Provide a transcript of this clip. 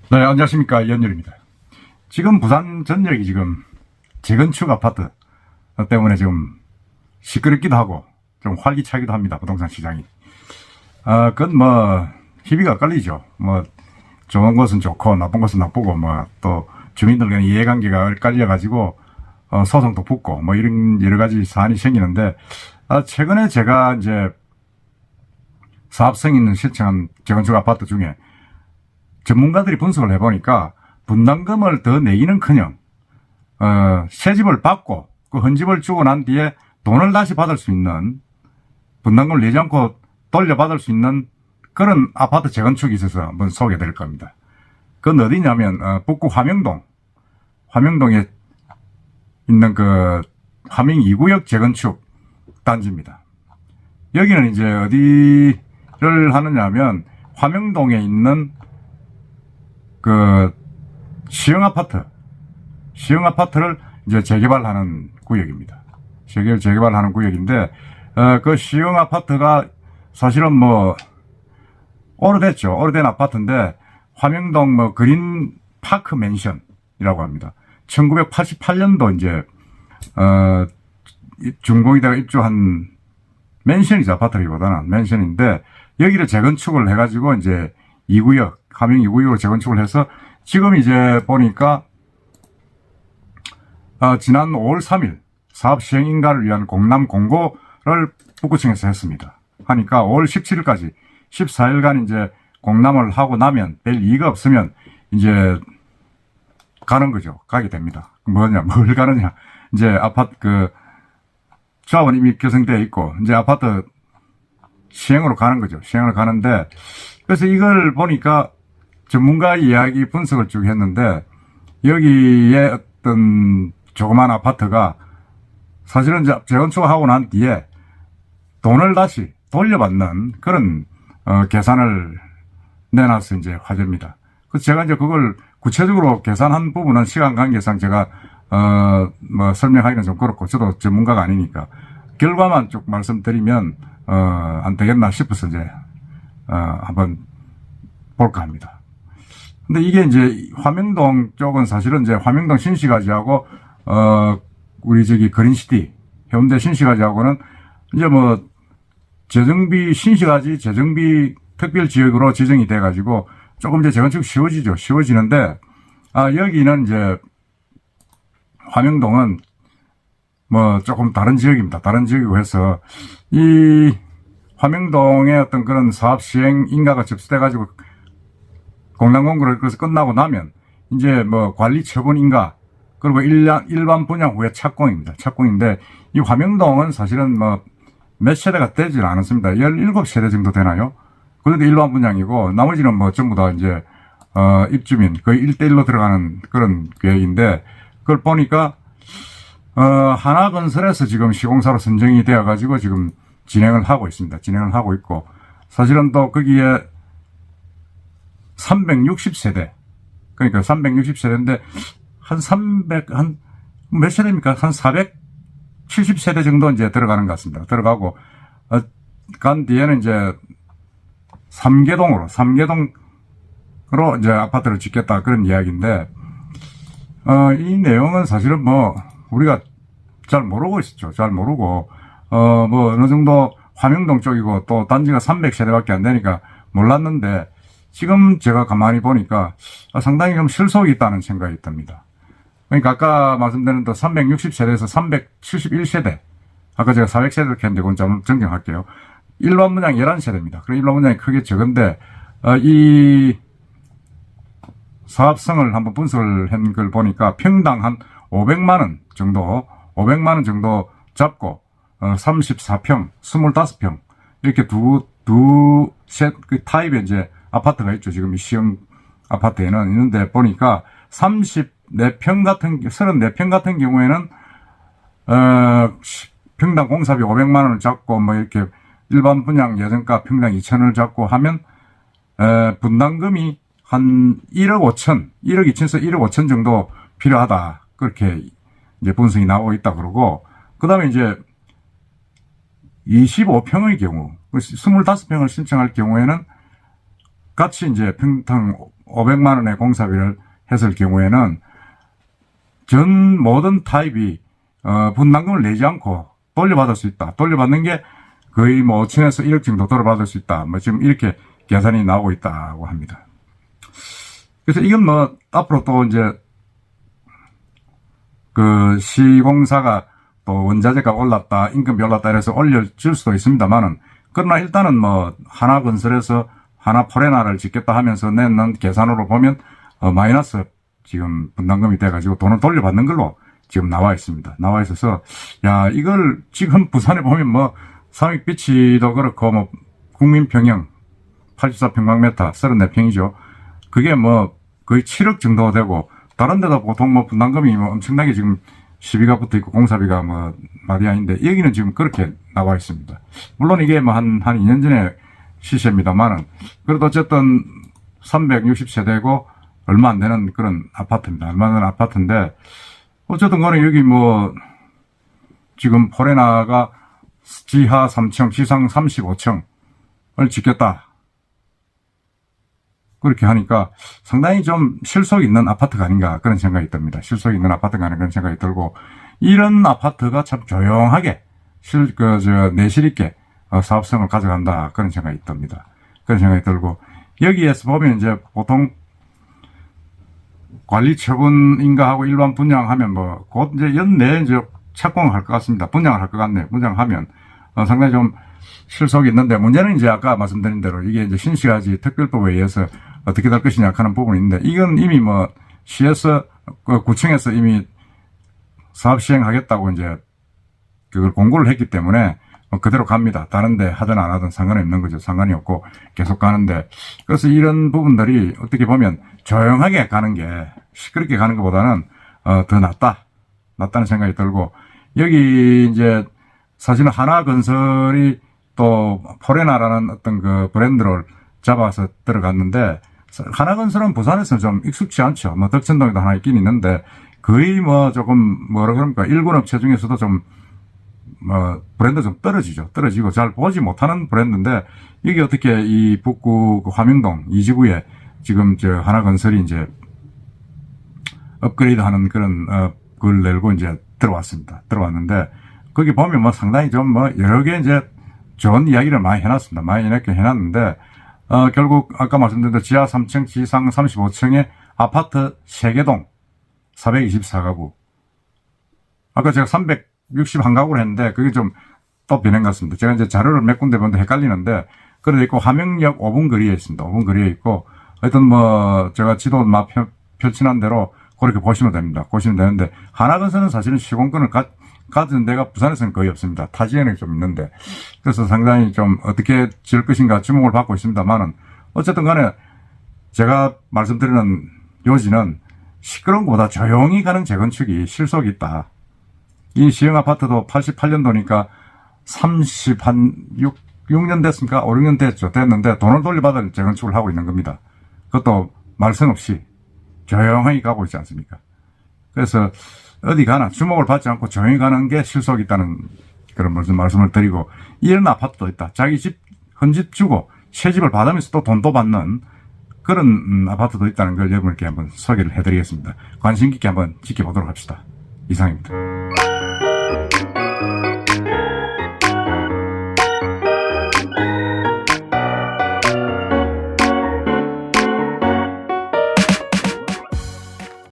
네, 안녕하십니까. 이현열입니다. 지금 부산 전역이 지금 재건축 아파트 때문에 지금 시끄럽기도 하고 좀 활기차기도 합니다. 부동산 시장이. 그건 뭐, 희비가 엇갈리죠. 뭐, 좋은 것은 좋고 나쁜 것은 나쁘고 뭐, 또 주민들 간의 이해관계가 엇갈려가지고 소송도 붙고 뭐 이런 여러 가지 사안이 생기는데, 최근에 제가 이제 사업성 있는 실증한 재건축 아파트 중에 전문가들이 분석을 해보니까 분담금을 더 내기는커녕 새집을 받고 그 헌집을 주고 난 뒤에 돈을 다시 받을 수 있는, 분담금을 내지 않고 돌려받을 수 있는 그런 아파트 재건축이 있어서 한번 소개드릴 겁니다. 그건 어디냐면 북구 화명동에 있는 그 화명 2구역 재건축 단지입니다. 여기는 이제 어디를 하느냐 하면 화명동에 있는 그 시형 아파트를 이제 재개발하는 구역입니다. 재개발하는 구역인데, 그 시형 아파트가 사실은 뭐 오래됐죠. 오래된 아파트인데 화명동 뭐 그린 파크 맨션이라고 합니다. 1988년도 이제 준공에다가 입주한 맨션이죠. 아파트기보다는 맨션인데, 여기를 재건축을 해가지고 이제 2구역 화명 2구역으로 재건축을 해서 지금 이제 보니까 지난 5월 3일 사업 시행 인가를 위한 공람 공고를 북구청에서 했습니다. 하니까 5월 17일까지 14일간 이제 공람을 하고 나면 별 이의가 없으면 이제 가는 거죠. 가게 됩니다. 뭘 가느냐. 이제 아파트 그 조합은 이미 결성되어 있고 이제 아파트 시행으로 가는 거죠. 시행을 가는데, 그래서 이걸 보니까 전문가 이야기 분석을 쭉 했는데, 여기에 어떤 조그만 아파트가 사실은 이제 재건축하고 난 뒤에 돈을 다시 돌려받는 그런 계산을 내놔서 이제 화제입니다. 그래서 제가 이제 그걸 구체적으로 계산한 부분은 시간 관계상 제가 뭐 설명하기는 좀 그렇고, 저도 전문가가 아니니까 결과만 쭉 말씀드리면 안 되겠나 싶어서 이제 한번 볼까 합니다. 근데 이게 이제 화명동 쪽은 사실은 이제 화명동 신시가지하고 우리 저기 그린시티 해운대 신시가지하고는 이제 뭐 재정비 신시가지 재정비 특별 지역으로 지정이 돼 가지고 조금 이제 재건축 쉬워지는데, 여기는 이제 화명동은 뭐 조금 다른 지역입니다. 다른 지역이고 해서 이 화명동의 어떤 그런 사업 시행 인가가 접수돼 가지고 공람 공고를 그래서 끝나고 나면 이제 뭐 관리 처분 인가, 그리고 일반 분양 후에 착공입니다. 착공인데 이 화명동은 사실은 뭐 몇 세대가 되질 않았습니다. 17세대 정도 되나요? 그런데 일반 분양이고 나머지는 뭐 전부 다 이제 입주민 거의 1대1로 들어가는 그런 계획인데, 그걸 보니까 하나건설에서 지금 시공사로 선정이 되어 가지고 지금 진행을 하고 있습니다. 진행을 하고 있고, 사실은 또 거기에 360세대, 그러니까 360세대인데 한 몇 세대입니까? 한 470세대 정도 이제 들어가는 것 같습니다. 들어가고 간 뒤에는 이제 3개동으로 이제 아파트를 짓겠다 그런 이야기인데, 이 내용은 사실은 뭐 우리가 잘 모르고 있었죠. 잘 모르고 뭐 어느 정도 화명동 쪽이고 또 단지가 300세대밖에 안 되니까 몰랐는데, 지금 제가 가만히 보니까 상당히 좀 실속이 있다는 생각이 듭니다. 그러니까 아까 말씀드린 또 360세대에서 371세대, 아까 제가 400세대 이렇게 했는데 그건 좀 정정할게요. 일반 분양 11세대입니다. 그럼 일반 분양이 크게 적은데, 이 사업성을 한번 분석을 한 걸 보니까 평당 한 500만원 정도 잡고 34평, 25평 이렇게 그 타입의 이제 아파트가 있죠. 지금 이 시형 아파트에는 있는데 보니까 34평 같은 경우에는 평당 공사비 500만원을 잡고 뭐 이렇게 일반 분양 예정가 평당 2천원을 잡고 하면 분담금이 한 1억 2천에서 1억 5천 정도 필요하다. 그렇게 이제 분석이 나오고 있다 그러고, 그 다음에 이제 25평의 경우, 25평을 신청할 경우에는 같이 이제 평당 500만 원의 공사비를 했을 경우에는 전 모든 타입이 분담금을 내지 않고 돌려받을 수 있다. 돌려받는 게 거의 뭐 5천에서 1억 정도 돌려받을 수 있다. 뭐 지금 이렇게 계산이 나오고 있다고 합니다. 그래서 이건 뭐 앞으로 또 이제 그 시공사가 또 원자재가 올랐다, 임금이 올랐다 이래서 올려줄 수도 있습니다만은, 그러나 일단은 뭐 하나건설에서 하나포레나를 짓겠다 하면서 내는 계산으로 보면 마이너스 지금 분담금이 돼가지고 돈을 돌려받는 걸로 지금 나와 있습니다. 나와 있어서 야, 이걸 지금 부산에 보면 뭐 삼익비치도 그렇고 뭐 국민평형 84평방미터 34평이죠. 그게 뭐 거의 7억 정도 되고, 다른 데도 보통 뭐 분담금이 뭐 엄청나게 지금 시비가 붙어 있고 공사비가 뭐 말이 아닌데, 여기는 지금 그렇게 나와 있습니다. 물론 이게 뭐 한 2년 전에 시세입니다만은, 그래도 어쨌든 360세대고 얼마 안 되는 그런 아파트입니다. 얼마 안 되는 아파트인데, 어쨌든 간에 여기 뭐 지금 포레나가 지하 3층, 지상 35층을 짓겠다. 그렇게 하니까 상당히 좀 실속 있는 아파트가 아닌가 그런 생각이 듭니다. 실속 있는 아파트가 아닌가 그런 생각이 들고, 이런 아파트가 참 조용하게 내실 있게 사업성을 가져간다 그런 생각이 듭니다. 그런 생각이 들고, 여기에서 보면 이제 보통 관리 처분인가 하고 일반 분양하면 뭐 곧 이제 연내에 이제 착공을 할 것 같습니다. 분양을 할 것 같네요. 분양하면 상당히 좀 실속이 있는데, 문제는 이제 아까 말씀드린 대로 이게 이제 신시가지 특별법에 의해서 어떻게 될 것이냐 하는 부분이 있는데, 이건 이미 뭐 시에서 구청에서 이미 사업 시행하겠다고 이제 그걸 공고를 했기 때문에 그대로 갑니다. 다른데 하든 안 하든 상관이 없는 거죠. 상관이 없고 계속 가는데, 그래서 이런 부분들이 어떻게 보면 조용하게 가는 게, 시끄럽게 가는 것보다는 더 낫다는 생각이 들고, 여기 이제 사실은 하나건설이 또 포레나라는 어떤 그 브랜드를 잡아서 들어갔는데, 하나건설은 부산에서 좀 익숙치 않죠. 뭐 덕천동에도 하나 있긴 있는데 거의 뭐 조금 뭐라 그럽니까, 일군 업체 중에서도 좀 뭐 브랜드 좀 떨어지고 잘 보지 못하는 브랜드인데, 이게 어떻게 이 북구 화명동 이지구에 지금 저 하나건설이 이제 업그레이드하는 그런 그걸 내고 이제 들어왔는데, 거기 보면 뭐 상당히 좀 뭐 여러 개 이제 좋은 이야기를 많이 해놨습니다. 많이 이렇게 해놨는데, 결국 아까 말씀드린 대로 지하 3층, 지상 35층의 아파트 3개동 424가구. 아까 제가 361가구를 했는데 그게 좀 또 변한 것 같습니다. 제가 이제 자료를 몇 군데 보는데 헷갈리는데, 그래도 있고 화명역 5분 거리에 있습니다. 5분 거리에 있고, 하여튼 뭐 제가 지도 막 펼친한 대로 그렇게 보시면 됩니다. 보시면 되는데, 하나건설은 사실은 시공권을 가진 데가 부산에서는 거의 없습니다. 타 지역에 좀 있는데, 그래서 상당히 좀 어떻게 지을 것인가 주목을 받고 있습니다만은, 어쨌든 간에 제가 말씀드리는 요지는 시끄러운 것보다 조용히 가는 재건축이 실속이 있다. 이 시형 아파트도 88년도니까 6년 됐습니까? 5, 6년 됐는데 돈을 돌려받을 재건축을 하고 있는 겁니다. 그것도 말썽 없이 조용히 가고 있지 않습니까? 그래서 어디 가나 주목을 받지 않고 조용히 가는 게 실속이 있다는 그런 말씀을 드리고, 이런 아파트도 있다. 자기 집, 헌집 주고 새 집을 받으면서 또 돈도 받는 그런 아파트도 있다는 걸 여러분께 한번 소개를 해드리겠습니다. 관심 깊게 한번 지켜보도록 합시다. 이상입니다.